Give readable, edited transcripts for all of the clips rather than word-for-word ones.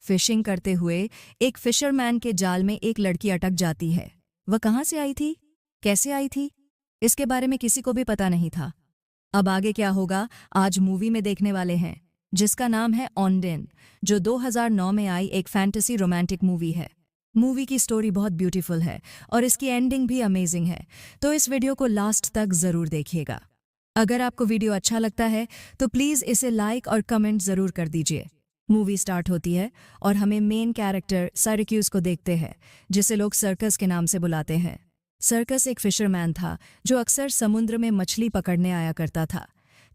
Fishing करते हुए एक फिशरमैन के जाल में एक लड़की अटक जाती है। वह कहाँ से आई थी, कैसे आई थी, इसके बारे में किसी को भी पता नहीं था। अब आगे क्या होगा आज मूवी में देखने वाले हैं, जिसका नाम है ऑनडेन, जो 2009 में आई एक फैंटेसी रोमांटिक मूवी है। मूवी की स्टोरी बहुत ब्यूटीफुल है और इसकी एंडिंग भी अमेजिंग है, तो इस वीडियो को लास्ट तक जरूर देखिएगा। अगर आपको वीडियो अच्छा लगता है तो प्लीज़ इसे लाइक और कमेंट ज़रूर कर दीजिए। मूवी स्टार्ट होती है और हमें मेन कैरेक्टर साइरक्यूज को देखते हैं, जिसे लोग सर्कस के नाम से बुलाते हैं। सर्कस एक फिशरमैन था जो अक्सर समुद्र में मछली पकड़ने आया करता था।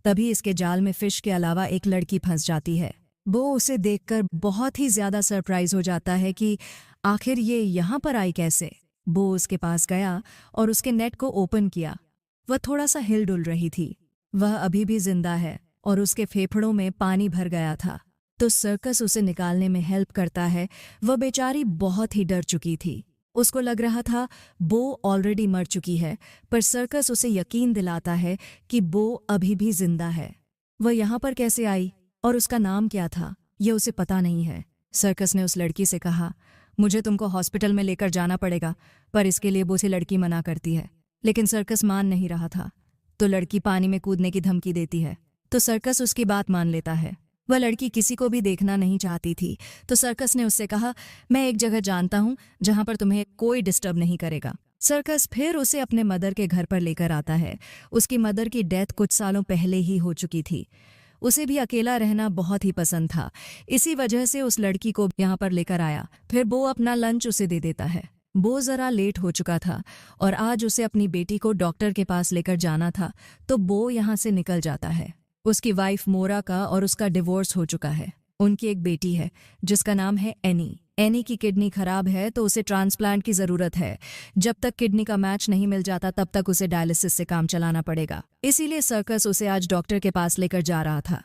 तभी इसके जाल में फिश के अलावा एक लड़की फंस जाती है। वो उसे देखकर बहुत ही ज़्यादा सरप्राइज हो जाता है कि आखिर ये यहाँ पर आई कैसे। वो उसके पास गया और उसके नेट को ओपन किया। वह थोड़ा सा हिल डुल रही थी। वह अभी भी जिंदा है और उसके फेफड़ों में पानी भर गया था, तो सर्कस उसे निकालने में हेल्प करता है। वह बेचारी बहुत ही डर चुकी थी। उसको लग रहा था बो ऑलरेडी मर चुकी है, पर सर्कस उसे यकीन दिलाता है कि बो अभी भी जिंदा है। वह यहाँ पर कैसे आई और उसका नाम क्या था, यह उसे पता नहीं है। सर्कस ने उस लड़की से कहा, मुझे तुमको हॉस्पिटल में लेकर जाना पड़ेगा, पर इसके लिए वो उसे लड़की मना करती है। लेकिन सर्कस मान नहीं रहा था, तो लड़की पानी में कूदने की धमकी देती है, तो सर्कस उसकी बात मान लेता है। वह लड़की किसी को भी देखना नहीं चाहती थी, तो सर्कस ने उससे कहा, मैं एक जगह जानता हूँ जहाँ पर तुम्हें कोई डिस्टर्ब नहीं करेगा। सर्कस फिर उसे अपने मदर के घर पर लेकर आता है। उसकी मदर की डेथ कुछ सालों पहले ही हो चुकी थी। उसे भी अकेला रहना बहुत ही पसंद था, इसी वजह से उस लड़की को यहाँ पर लेकर आया। फिर वो अपना लंच उसे दे देता है। वो ज़रा लेट हो चुका था और आज उसे अपनी बेटी को डॉक्टर के पास लेकर जाना था, तो वो यहाँ से निकल जाता है। उसकी वाइफ मोरा का और उसका डिवोर्स हो चुका है। उनकी एक बेटी है जिसका नाम है एनी। एनी की किडनी खराब है, तो उसे ट्रांसप्लांट की ज़रूरत है। जब तक किडनी का मैच नहीं मिल जाता तब तक उसे डायलिसिस से काम चलाना पड़ेगा। इसीलिए सर्कस उसे आज डॉक्टर के पास लेकर जा रहा था।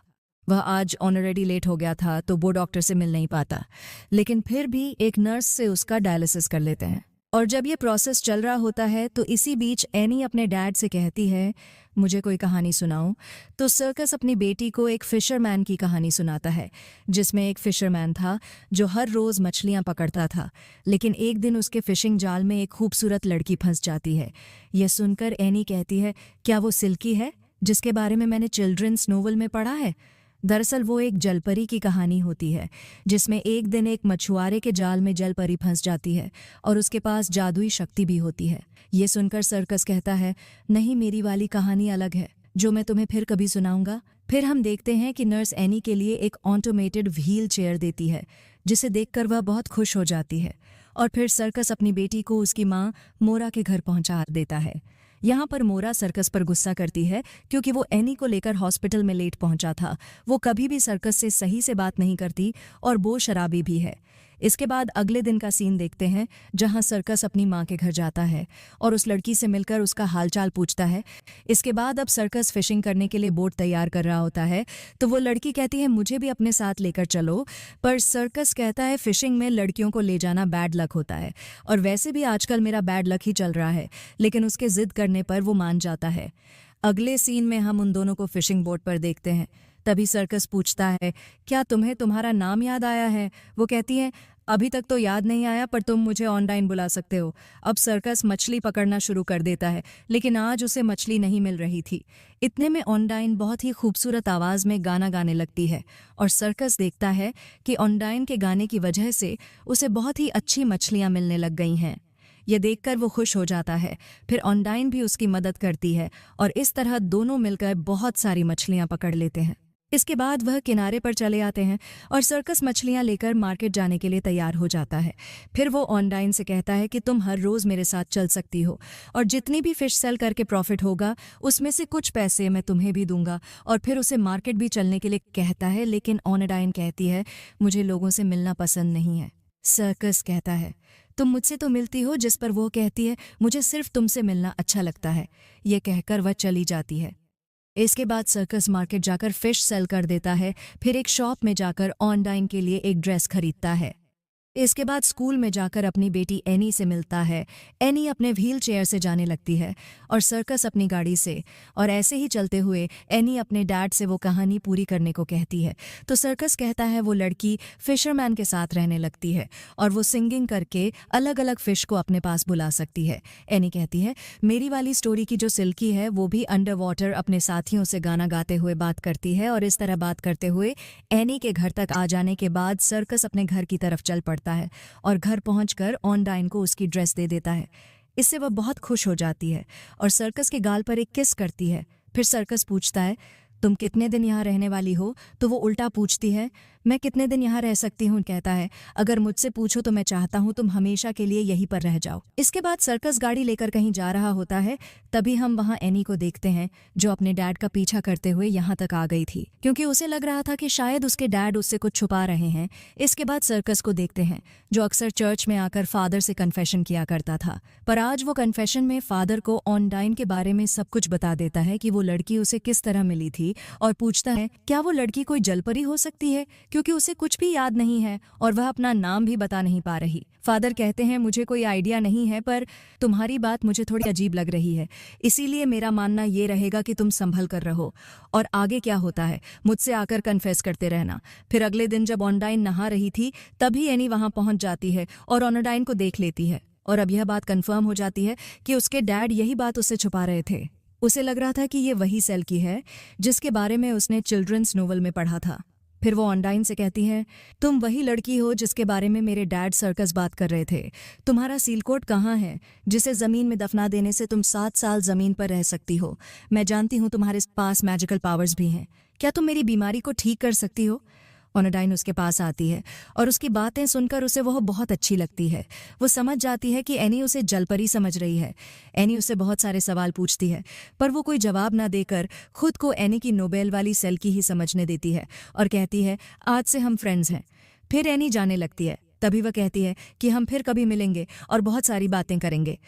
वह आज ऑलरेडी लेट हो गया था, तो वो डॉक्टर से मिल नहीं पाता, लेकिन फिर भी एक नर्स से उसका डायलिसिस कर लेते हैं। और जब ये प्रोसेस चल रहा होता है तो इसी बीच एनी अपने डैड से कहती है, मुझे कोई कहानी सुनाओ। तो सर्कस अपनी बेटी को एक फिशरमैन की कहानी सुनाता है, जिसमें एक फिशरमैन था जो हर रोज़ मछलियाँ पकड़ता था। लेकिन एक दिन उसके फिशिंग जाल में एक खूबसूरत लड़की फंस जाती है। यह सुनकर एनी कहती है, क्या वो सिल्की है जिसके बारे में मैंने चिल्ड्रंस नोवेल में पढ़ा है? दरअसल वो एक जलपरी की कहानी होती है, जिसमें एक दिन एक मछुआरे के जाल में जलपरी फंस जाती है और उसके पास जादुई शक्ति भी होती है। ये सुनकर सर्कस कहता है, नहीं, मेरी वाली कहानी अलग है, जो मैं तुम्हें फिर कभी सुनाऊंगा। फिर हम देखते हैं कि नर्स एनी के लिए एक ऑटोमेटेड व्हील चेयर देती है, जिसे देखकर वह बहुत खुश हो जाती है। और फिर सर्कस अपनी बेटी को उसकी माँ मोरा के घर पहुँचा देता है। यहाँ पर मोरा सर्कस पर गुस्सा करती है क्योंकि वो एनी को लेकर हॉस्पिटल में लेट पहुंचा था। वो कभी भी सर्कस से सही से बात नहीं करती और वो शराबी भी है। इसके बाद अगले दिन का सीन देखते हैं, जहां सर्कस अपनी माँ के घर जाता है और उस लड़की से मिलकर उसका हालचाल पूछता है। इसके बाद अब सर्कस फिशिंग करने के लिए बोट तैयार कर रहा होता है, तो वो लड़की कहती है, मुझे भी अपने साथ लेकर चलो। पर सर्कस कहता है, फिशिंग में लड़कियों को ले जाना बैड लक होता है, और वैसे भी आजकल मेरा बैड लक ही चल रहा है। लेकिन उसके जिद करने पर वो मान जाता है। अगले सीन में हम उन दोनों को फिशिंग बोट पर देखते हैं। तभी सर्कस पूछता है, क्या तुम्हें तुम्हारा नाम याद आया है? वो कहती है, अभी तक तो याद नहीं आया, पर तुम मुझे ऑनडाइन बुला सकते हो। अब सर्कस मछली पकड़ना शुरू कर देता है, लेकिन आज उसे मछली नहीं मिल रही थी। इतने में ऑनडाइन बहुत ही खूबसूरत आवाज़ में गाना गाने लगती है और सर्कस देखता है कि ऑनडाइन के गाने की वजह से उसे बहुत ही अच्छी मछलियाँ मिलने लग गई हैं। यह देखकर वो खुश हो जाता है। फिर ऑनडाइन भी उसकी मदद करती है और इस तरह दोनों मिलकर बहुत सारी मछलियाँ पकड़ लेते हैं। इसके बाद वह किनारे पर चले आते हैं और सर्कस मछलियाँ लेकर मार्केट जाने के लिए तैयार हो जाता है। फिर वो ऑनडाइन से कहता है कि तुम हर रोज़ मेरे साथ चल सकती हो और जितनी भी फ़िश सेल करके प्रॉफिट होगा उसमें से कुछ पैसे मैं तुम्हें भी दूंगा। और फिर उसे मार्केट भी चलने के लिए कहता है, लेकिन ऑनडाइन कहती है, मुझे लोगों से मिलना पसंद नहीं है। सर्कस कहता है, तुम मुझसे तो मिलती हो, जिस पर वो कहती है, मुझे सिर्फ तुमसे मिलना अच्छा लगता है। ये कहकर वह चली जाती है। इसके बाद सर्कस मार्केट जाकर फिश सेल कर देता है। फिर एक शॉप में जाकर ऑनडाइन के लिए एक ड्रेस खरीदता है। इसके बाद स्कूल में जाकर अपनी बेटी एनी से मिलता है। एनी अपने व्हील चेयर से जाने लगती है और सर्कस अपनी गाड़ी से। और ऐसे ही चलते हुए एनी अपने डैड से वो कहानी पूरी करने को कहती है। तो सर्कस कहता है वो लड़की फिशरमैन के साथ रहने लगती है और वो सिंगिंग करके अलग अलग फिश को अपने पास बुला सकती है। एनी कहती है मेरी वाली स्टोरी की जो सिल्की है वो भी अंडर वाटर अपने साथियों से गाना गाते हुए बात करती है। और इस तरह बात करते हुए एनी के घर तक आ जाने के बाद सर्कस अपने घर की तरफ चल पड़ता है और घर पहुंचकर ऑनडाइन को उसकी ड्रेस दे देता है। इससे वह बहुत खुश हो जाती है और सर्कस के गाल पर एक किस करती है। फिर सर्कस पूछता है तुम कितने दिन यहाँ रहने वाली हो? तो वो उल्टा पूछती है मैं कितने दिन यहाँ रह सकती हूँ? कहता है अगर मुझसे पूछो तो मैं चाहता हूँ तुम हमेशा के लिए यहीं पर रह जाओ। इसके बाद सर्कस गाड़ी लेकर कहीं जा रहा होता है। तभी हम वहाँ एनी को देखते हैं जो अपने डैड का पीछा करते हुए यहाँ तक आ गई थी, क्योंकि उसे लग रहा था कि शायद उसके डैड उससे कुछ छुपा रहे हैं। इसके बाद सर्कस को देखते हैं जो अक्सर चर्च में आकर फादर से कन्फेशन किया करता था, पर आज वो कन्फेशन में फादर को ऑनडाइन के बारे में सब कुछ बता देता है कि वो लड़की उसे किस तरह मिली थी और पूछता है क्या वो लड़की कोई जलपरी हो सकती है, क्योंकि उसे कुछ भी याद नहीं है और वह अपना नाम भी बता नहीं पा रही। फादर कहते हैं मुझे कोई आइडिया नहीं है, पर तुम्हारी बात मुझे थोड़ी अजीब लग रही है, इसीलिए मेरा मानना ये रहेगा कि तुम संभल कर रहो और आगे क्या होता है मुझसे आकर कन्फेस करते रहना। फिर अगले दिन जब ऑनडाइन नहा रही थी तभी एनी वहां पहुंच जाती है और ऑनडाइन को देख लेती है और अब यह बात कंफर्म हो जाती है कि उसके डैड यही बात उससे छुपा रहे थे। उसे लग रहा था कि ये वही सेल्की है जिसके बारे में उसने चिल्ड्रंस नोवेल में पढ़ा था। फिर वो ऑनडाइन से कहती है तुम वही लड़की हो जिसके बारे में मेरे डैड सर्कस बात कर रहे थे। तुम्हारा सील कोट कहाँ है जिसे ज़मीन में दफना देने से तुम 7 साल ज़मीन पर रह सकती हो? मैं जानती हूँ तुम्हारे पास मैजिकल पावर्स भी हैं, क्या तुम मेरी बीमारी को ठीक कर सकती हो? ऑनडाइन उसके पास आती है और उसकी बातें सुनकर उसे वह बहुत अच्छी लगती है। वो समझ जाती है कि एनी उसे जलपरी समझ रही है। एनी उससे बहुत सारे सवाल पूछती है पर वो कोई जवाब ना देकर खुद को एनी की नोबेल वाली सेल्की ही समझने देती है और कहती है आज से हम फ्रेंड्स हैं। फिर एनी जाने लगती है। तभी वह कहती है कि हम फिर कभी मिलेंगे और बहुत सारी बातें करेंगे।